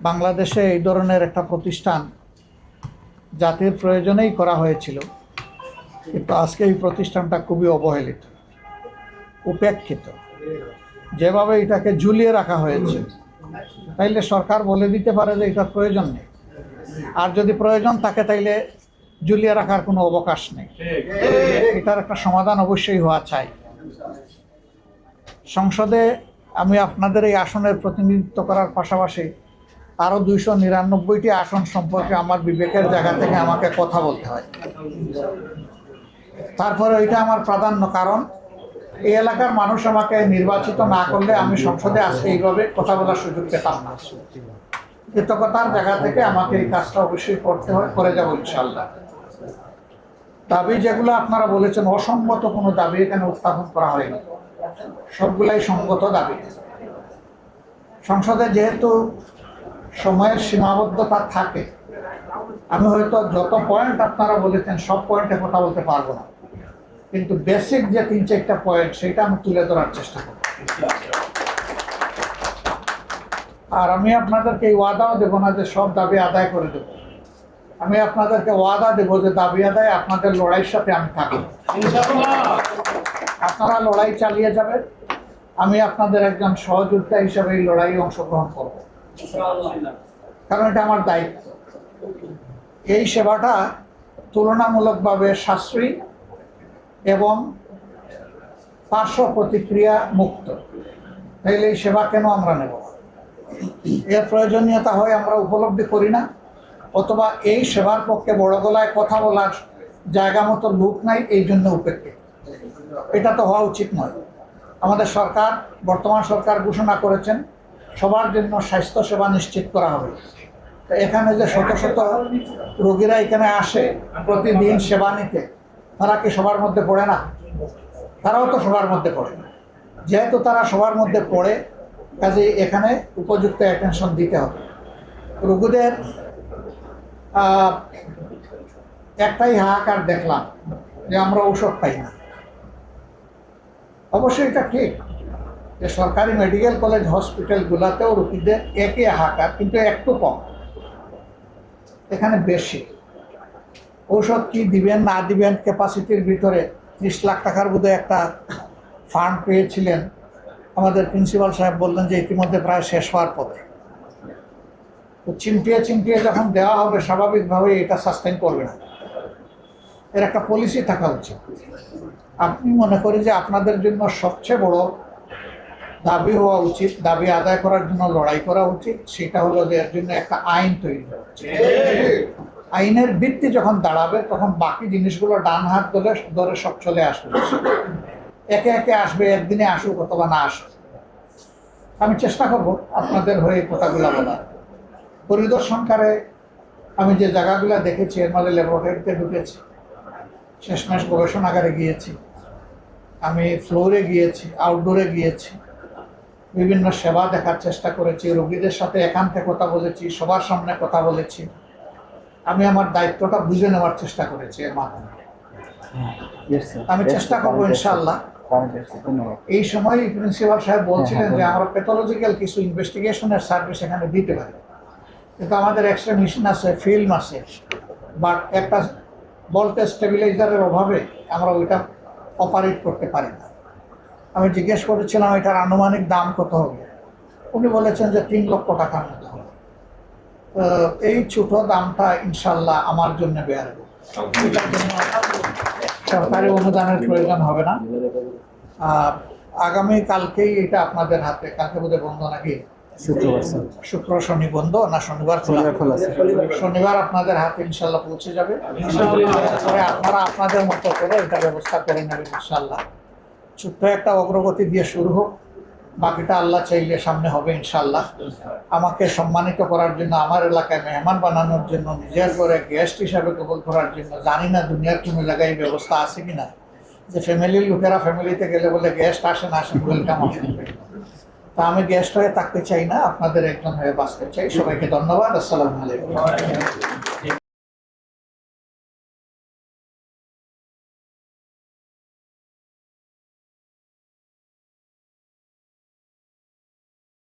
বাংলাদেশে এই ধরনের একটা প্রতিষ্ঠান জাতির প্রয়োজনেই করা হয়েছিল, কিন্তু আজকে এই প্রতিষ্ঠানটা খুবই অবহেলিত, উপেক্ষিত। যেভাবে এটাকে ঝুলিয়ে রাখা হয়েছে, তাইলে সরকার বলে দিতে পারে যে এটার প্রয়োজন নেই, আর যদি প্রয়োজন থাকে তাইলে ঝুলিয়ে রাখার কোনো অবকাশ নেই। এটার একটা সমাধান অবশ্যই হওয়া চাই। সংসদে আমি আপনাদের এই আসনের প্রতিনিধিত্ব করার পাশাপাশি আরও 299টি আসন সম্পর্কে আমার বিবেকের জায়গা থেকে আমাকে কথা বলতে হয়। তারপরে এটা আমার প্রাধান্য, কারণ এই এলাকার মানুষ আমাকে নির্বাচিত না করলে আমি সংসদে আজকে এইভাবে কথা বলার সুযোগ পেতাম না। কৃতজ্ঞতার জায়গা থেকে আমাকে এই কাজটা অবশ্যই করতে হয়, করে যাবো ইনশাল্লাহ। দাবি যেগুলো আপনারা বলেছেন, অসঙ্গত কোনো দাবি এখানে উত্থাপন করা হয়নি, সবগুলাই সঙ্গত দাবি। সংসদে যেহেতু সময়ের সীমাবদ্ধতা থাকে, আমি হয়তো যত পয়েন্ট আপনারা বলেছেন সব পয়েন্টে কথা বলতে পারবো না, কিন্তু বেসিক যে 3-4টা পয়েন্ট সেটা আমি তুলে ধরার চেষ্টা করব। আর আমি আপনাদেরকে এই ওয়াদাও দেবো না যে সব দাবি আদায় করে দেবো। আমি আপনাদেরকে ওয়াদা দেবো যে দাবি আদায় আপনাদের লড়াইয়ের সাথে আমি থাকবো। আপনারা লড়াই চালিয়ে যাবেন, আমি আপনাদের একজন সহযোদ্ধা হিসেবে এই লড়াইয়ে অংশগ্রহণ করব, কারণ এটা আমার দায়িত্ব। এই সেবাটা তুলনামূলকভাবে সাশ্রয়ী এবং পার্শ্ব প্রতিক্রিয়া মুক্ত, তাইলে এই সেবা কেন আমরা নেব? এর প্রয়োজনীয়তা হয় আমরা উপলব্ধি করি না, অথবা এই সেবার পক্ষে বড় গলায় কথা বলার জায়গা মতো লোক নাই, এই জন্য উপেক্ষিত। এটা তো হওয়া উচিত নয়। আমাদের সরকার, বর্তমান সরকার ঘোষণা করেছেন সবার জন্য স্বাস্থ্য সেবা নিশ্চিত করা হবে। তো এখানে যে শত শত রোগীরা এখানে আসে প্রতিদিন সেবা নিতে, তারা কি সবার মধ্যে পড়ে না? তারাও তো সবার মধ্যে পড়ে। যেহেতু তারা সবার মধ্যে পড়ে, কাজে এখানে উপযুক্ত অ্যাটেনশন দিতে হবে। রোগীদের একটাই হাহাকার দেখলাম যে আমরা ঔষধ পাই না। অবশ্যই এটা ঠিক যে সরকারি মেডিকেল কলেজ হসপিটালগুলোতেও রোগীদের একই হাহাকার, কিন্তু একটু কম, এখানে বেশি। ঔষধ কি দিবেন না দিবেন, ক্যাপাসিটির ভিতরে 30 লাখ টাকার বোধহয় একটা ফান্ড পেয়েছিলেন। আমাদের প্রিন্সিপাল সাহেব বললেন যে ইতিমধ্যে প্রায় শেষ হওয়ার পথে। তো চিমটিয়ে চিমটিয়ে যখন দেওয়া হবে, স্বাভাবিকভাবে এটা সাস্টেন করবে না। এর একটা পলিসি থাকা উচিত। আপনি মনে করি যে আপনাদের জন্য সবচেয়ে বড় দাবি হওয়া উচিত, দাবি আদায় করার জন্য লড়াই করা উচিত, সেটা হলো যে এর জন্য একটা আইন তৈরি করা উচিত। আইনের ভিত্তি যখন দাঁড়াবে, তখন বাকি জিনিসগুলো ডান হাত ধরে সব চলে আসবে। একে একে আসবে, একদিনে আসুক অথবা না আসুক। আমি চেষ্টা করব আপনাদের হয়ে কথাগুলো বলার। পরিদর্শনকারে আমি যে জায়গাগুলো দেখেছি, এর মধ্যে ল্যাবরেটরিতে ঢুকেছি, শেষমেশ গবেষণাগারে গিয়েছি, আমি ফ্লোরে গিয়েছি, আউটডোরে গিয়েছি, বিভিন্ন সেবা দেখার চেষ্টা করেছি, রোগীদের সাথে একান্তে কথা বলেছি, সবার সামনে কথা বলেছি। আমি আমার দায়িত্বটা বুঝে নেওয়ার চেষ্টা করেছি এর মাধ্যমে। আমি চেষ্টা করবো ইনশাআল্লাহ। এই সময় প্রিন্সিপাল সাহেব বলছিলেন যে আমরা প্যাথোলজিক্যাল কিছু ইনভেস্টিগেশনের সার্ভিস এখানে দিতে পারি, কিন্তু আমাদের এক্সরে মেশিন আছে, ফিল্ম আছে, বাট একটা ভোল্টেজ স্টেবিলাইজারের অভাবে আমরা ওইটা অপারেট করতে পারি না। আমি জিজ্ঞেস করেছিলাম এটার আনুমানিক দাম কত হবে, উনি বলেছেন যে 3 লক্ষ টাকার মতো হবে। এই ছোট দামটা ইনশাল্লাহ আমার জন্য ব্যয় হবে, এটার জন্য সরকারি অনুদানের প্রয়োজন হবে না। আগামী কালকেই এটা আপনাদের হাতে, কালকে বোধহয় বন্ধ নাকি? শুক্র শনি বন্ধ না, শনিবার খোলা? শনিবার আপনাদের হাতে ইনশাল্লাহ পৌঁছে যাবে। তারপরে আপনারা আপনাদের মতো করে এটা ব্যবস্থা করে নেবেন ইনশাল্লাহ। ছোট্ট একটা অগ্রগতি দিয়ে শুরু হোক, বাকিটা আল্লাহ চাইলে সামনে হবে ইনশাল্লাহ। আমাকে সম্মানিত করার জন্য, আমার এলাকায় মেহমান বানানোর জন্য, নিজের করে গেস্ট হিসাবে কবুল করার জন্য, জানি না দুনিয়ার কোনো জায়গায় ব্যবস্থা আছে কিনা যে ফ্যামিলির লোকেরা ফ্যামিলিতে গেলে বলে গেস্ট আসেন আসেন, ওয়েলকাম আসেন। তা আমি গেস্ট হয়ে থাকতে চাই না, আপনাদের একজন হয়ে বাঁচতে চাই। সবাইকে ধন্যবাদ। আসসালামু আলাইকুম।